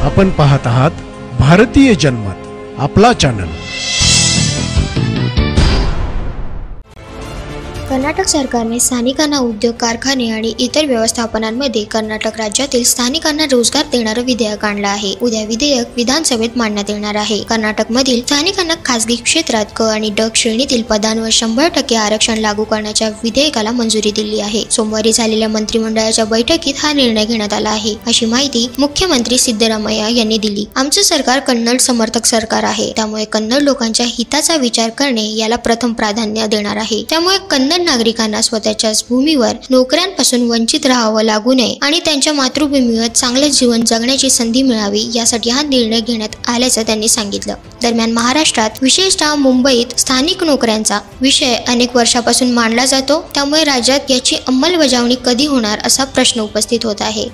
आपण पाहत आहात भारतीय जनमत, आपला चॅनल। कर्नाटक सरकारने स्थानिकांना उद्योग, कारखाने आणि इतर व्यवस्थापनांमध्ये कर्नाटक राज्यातील स्थानिकांना रोजगार देणारं विधेयक आणलं आहे। उद्या विधेयक विधानसभेत मांडण्यात येणार आहे। कर्नाटकमधील स्थानिकांना खासगी क्षेत्रात क आणि ड श्रेणीतील पदांवर 100% आरक्षण लागू करण्याच्या विधेयकाला मंजुरी दिली आहे। सोमवारी झालेल्या मंत्रिमंडळाच्या बैठकीत हा निर्णय घेण्यात आला आहे, अशी माहिती मुख्यमंत्री सिद्धरामय्या यांनी दिली। आमचं सरकार कन्नड समर्थक सरकार आहे, त्यामुळे कन्नड लोकांच्या हिताचा विचार करणे याला प्रथम प्राधान्य देणार आहे। त्यामुळे कन्नड नागरिकांना स्वतःच्याच भूमीवर नोकऱ्यांपासून वंचित राहावं लागू नये आणि त्यांच्या मातृभूमीवर चांगले जीवन जगण्याची संधी मिळावी, यासाठी हा निर्णय घेण्यात आल्याचं त्यांनी सांगितलं। दरम्यान महाराष्ट्रात, विशेषतः मुंबईत स्थानिक नोकऱ्यांचा विषय अनेक वर्षापासून मांडला जातो, त्यामुळे राज्यात याची अंमलबजावणी कधी होणार असा प्रश्न उपस्थित होत आहे।